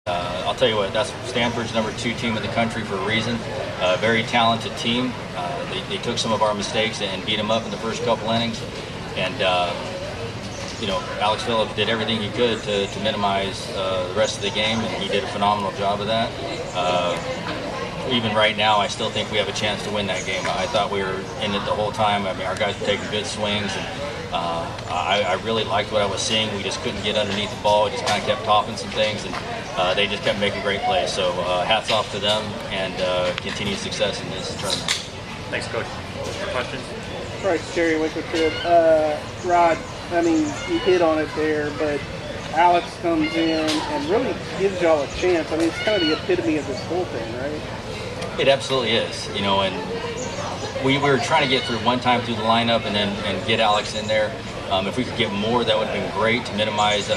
I'll tell you what, that's Stanford's #2 team in the country for a reason. Very talented team. They took some of our mistakes and beat them up in the first couple innings. And, Alex Phillips did everything he could to minimize the rest of the game, and he did a phenomenal job of that. Even right now, I still think we have a chance to win that game. I thought we were in it the whole time. I mean, our guys were taking good swings, and I really liked what I was seeing. We just couldn't get underneath the ball. We just kind of kept topping some things, and they just kept making great plays. So hats off to them, and continued success in this tournament. Thanks, Coach. Questions? Right, Jerry Wickerfield. Rod, I mean, you hit on it there, but Alex comes in and really gives y'all a chance. I mean, it's kind of the epitome of this bullpen, right? It absolutely is, and we were trying to get through one time through the lineup and get Alex in there. If we could get more, that would have been great to minimize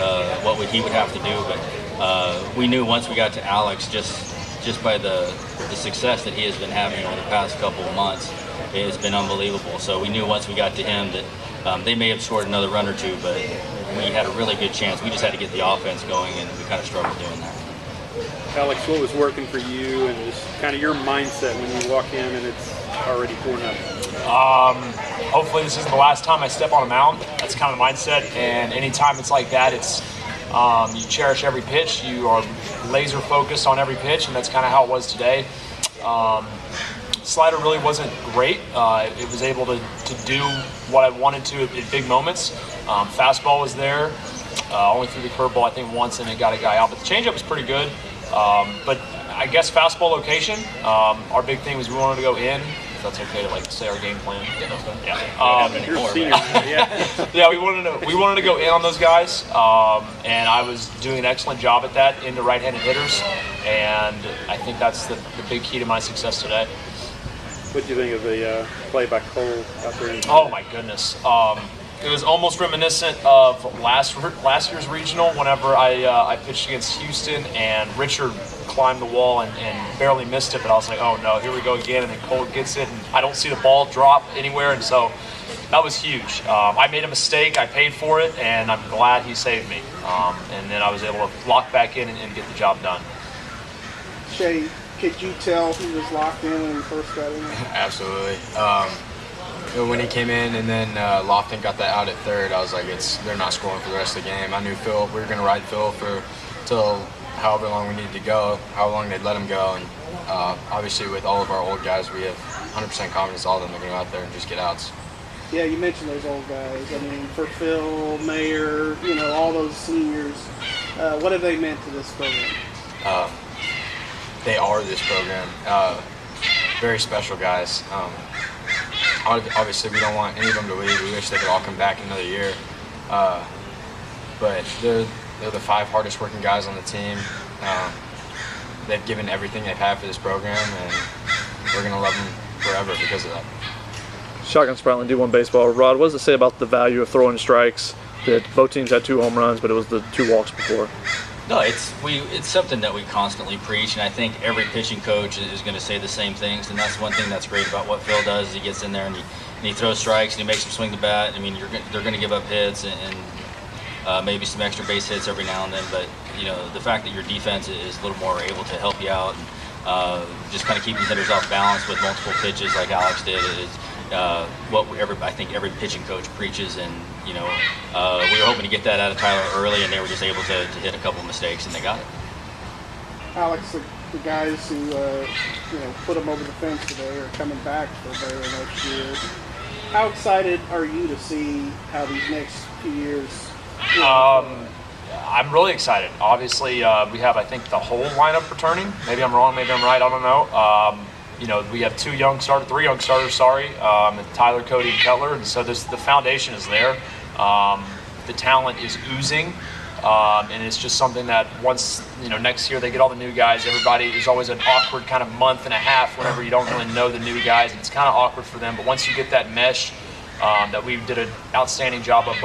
what he would have to do. But we knew once we got to Alex, just by the success that he has been having over the past couple of months, it has been unbelievable. So we knew once we got to him that they may have scored another run or two, but we had a really good chance. We just had to get the offense going, and we kind of struggled doing that. Alex, what was working for you and just kind of your mindset when you walk in and it's already 4-0? Hopefully this isn't the last time I step on a mound. That's kind of the mindset, and anytime it's like that, it's you cherish every pitch. You are laser focused on every pitch, and that's kind of how it was today. Slider really wasn't great. It was able to do what I wanted to at big moments. Fastball was there. Only threw the curveball, I think, once, and it got a guy out. But the changeup was pretty good. But I guess fastball location. Our big thing was we wanted to go in. If that's okay to say our game plan. You're senior. Yeah, we wanted to go in on those guys, and I was doing an excellent job at that into right-handed hitters, and I think that's the big key to my success today. What do you think of the play by Cole out there? Oh my goodness. It was almost reminiscent of last year's regional whenever I pitched against Houston and Richard climbed the wall and barely missed it, but I was like, oh no, here we go again, and then Cole gets it, and I don't see the ball drop anywhere, and so that was huge. I made a mistake, I paid for it, and I'm glad he saved me. And then I was able to lock back in and get the job done. Shea, could you tell he was locked in when he first got in? Absolutely. When he came in and then Lofton got that out at third, I was like, they're not scoring for the rest of the game. I knew Phil, we were going to ride Phil till however long we needed to go, how long they'd let him go. And obviously with all of our old guys, we have 100% confidence all of them are going to go out there and just get outs. Yeah, you mentioned those old guys. I mean, for Phil, Mayer, all those seniors, what have they meant to this program? They are this program. Very special guys. Obviously, we don't want any of them to leave. We wish they could all come back another year. But they're the 5 hardest working guys on the team. They've given everything they've had for this program, and we're going to love them forever because of that. Shotgun Spratling, D1 Baseball. Rod, what does it say about the value of throwing strikes? That both teams had 2 home runs, but it was the 2 walks before. No, it's something that we constantly preach, and I think every pitching coach is going to say the same things. And that's one thing that's great about what Phil does. Is he gets in there and he throws strikes and he makes them swing the bat. I mean, they're going to give up hits and maybe some extra base hits every now and then. But the fact that your defense is a little more able to help you out, and just kind of keeping hitters off balance with multiple pitches like Alex did is what I think every pitching coach preaches. And we were hoping to get that out of Tyler early, and they were just able to hit a couple mistakes, and they got it. Alex, the guys who put them over the fence today are coming back for Baylor next year. How excited are you to see how these next few years? I'm really excited. Obviously, we have, I think, the whole lineup returning. Maybe I'm wrong, maybe I'm right, I don't know. We have 3 young starters, Tyler, Cody, and Kettler, and so the foundation is there. The talent is oozing, and it's just something that once, next year they get all the new guys, there's always an awkward kind of month and a half whenever you don't really know the new guys, and it's kind of awkward for them, but once you get that mesh, that we did an outstanding job of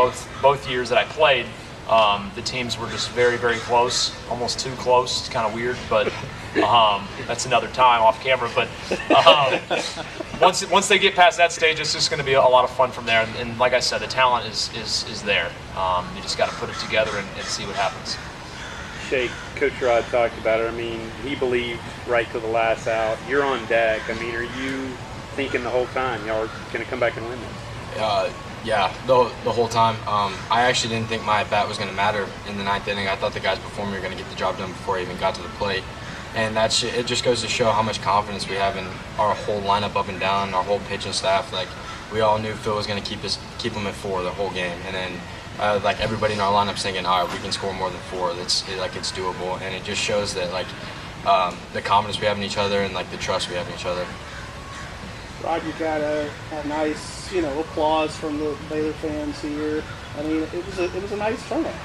both years that I played, the teams were just very, very close, almost too close. It's kind of weird, but that's another time off camera. But once they get past that stage, it's just going to be a lot of fun from there. And like I said, the talent is there. You just got to put it together and see what happens. Shea, Coach Rod talked about it. I mean, he believed right to the last out. You're on deck. I mean, are you thinking the whole time y'all are going to come back and win this? Yeah, the whole time. I actually didn't think my at-bat was going to matter in the ninth inning. I thought the guys before me were going to get the job done before I even got to the plate. And it just goes to show how much confidence we have in our whole lineup up and down, our whole pitching staff. Like, we all knew Phil was going to keep them at 4 the whole game. And then like everybody in our lineup's thinking, all right, we can score more than 4. It's doable. And it just shows that like the confidence we have in each other and like the trust we have in each other. Rod, you got a nice, applause from the Baylor fans here. I mean, it was a nice turnout.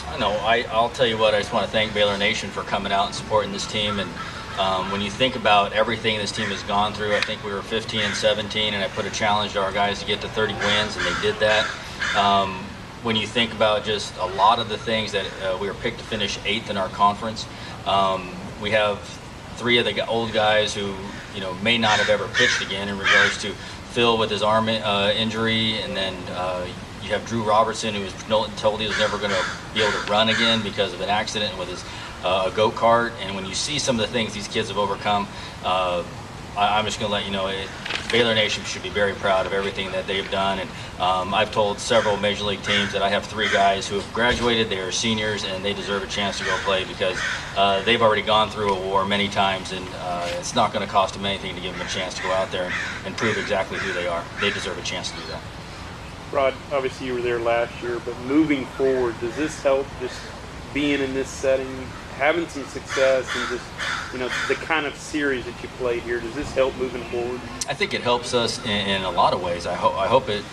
I know. I'll tell you what. I just want to thank Baylor Nation for coming out and supporting this team. And when you think about everything this team has gone through, I think we were 15 and 17, and I put a challenge to our guys to get to 30 wins, and they did that. When you think about just a lot of the things that we were picked to finish 8th in our conference, we have 3 of the old guys who may not have ever pitched again in regards to Phil with his arm injury, and then you have Drew Robertson, who was told he was never going to be able to run again because of an accident with his go-kart. And when you see some of the things these kids have overcome, I'm just going to let you know, Baylor Nation should be very proud of everything that they've done. And I've told several Major League teams that I have 3 guys who have graduated. They are seniors, and they deserve a chance to go play because they've already gone through a war many times, and it's not going to cost them anything to give them a chance to go out there and prove exactly who they are. They deserve a chance to do that. Rod, obviously you were there last year, but moving forward, does this help just being in this setting, having some success, and just the kind of series that you play here? Does this help moving forward? I think it helps us in a lot of ways. I hope it.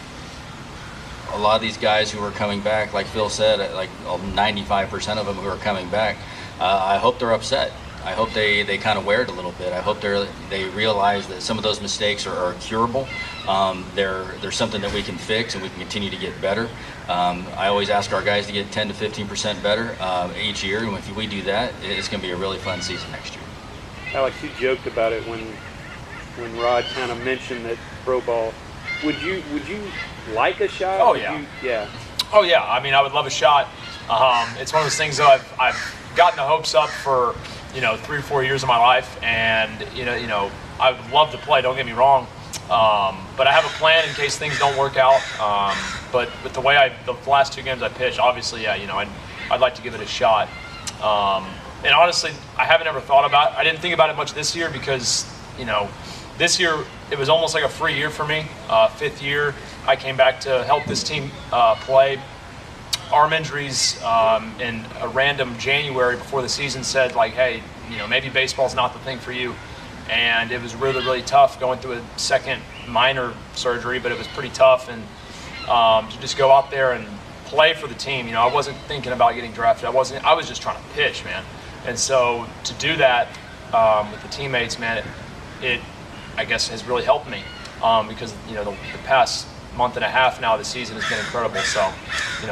A lot of these guys who are coming back, like Phil said, like 95% of them who are coming back, I hope they're upset. I hope they kind of wear it a little bit. I hope they realize that some of those mistakes are curable. They're something that we can fix and we can continue to get better. I always ask our guys to get 10 to 15% better each year, and if we do that, it's going to be a really fun season next year. Alex, you joked about it when Rod kind of mentioned that pro ball. Would you like a shot? Oh yeah. Oh yeah. I mean, I would love a shot. It's one of those things that I've gotten the hopes up for 3 or 4 years of my life, and I would love to play. Don't get me wrong, but I have a plan in case things don't work out. But with the way the last 2 games I pitched, obviously, yeah, I'd like to give it a shot. And honestly, I haven't ever thought about it. I didn't think about it much this year because this year it was almost like a free year for me. 5th year, I came back to help this team play. Arm injuries in a random January before the season said, like, hey, maybe baseball's not the thing for you. And it was really, really tough going through a second minor surgery, but it was pretty tough. And to just go out there and play for the team, I wasn't thinking about getting drafted. I was just trying to pitch, man. And so to do that with the teammates, man, it I guess has really helped me because, the past month and a half now of the season has been incredible. So,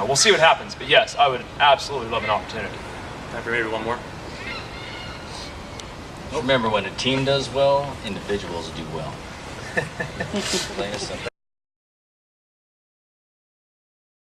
we'll see what happens. But yes, I would absolutely love an opportunity. Time for maybe one more. Remember, when a team does well, individuals do well. Plain and simple.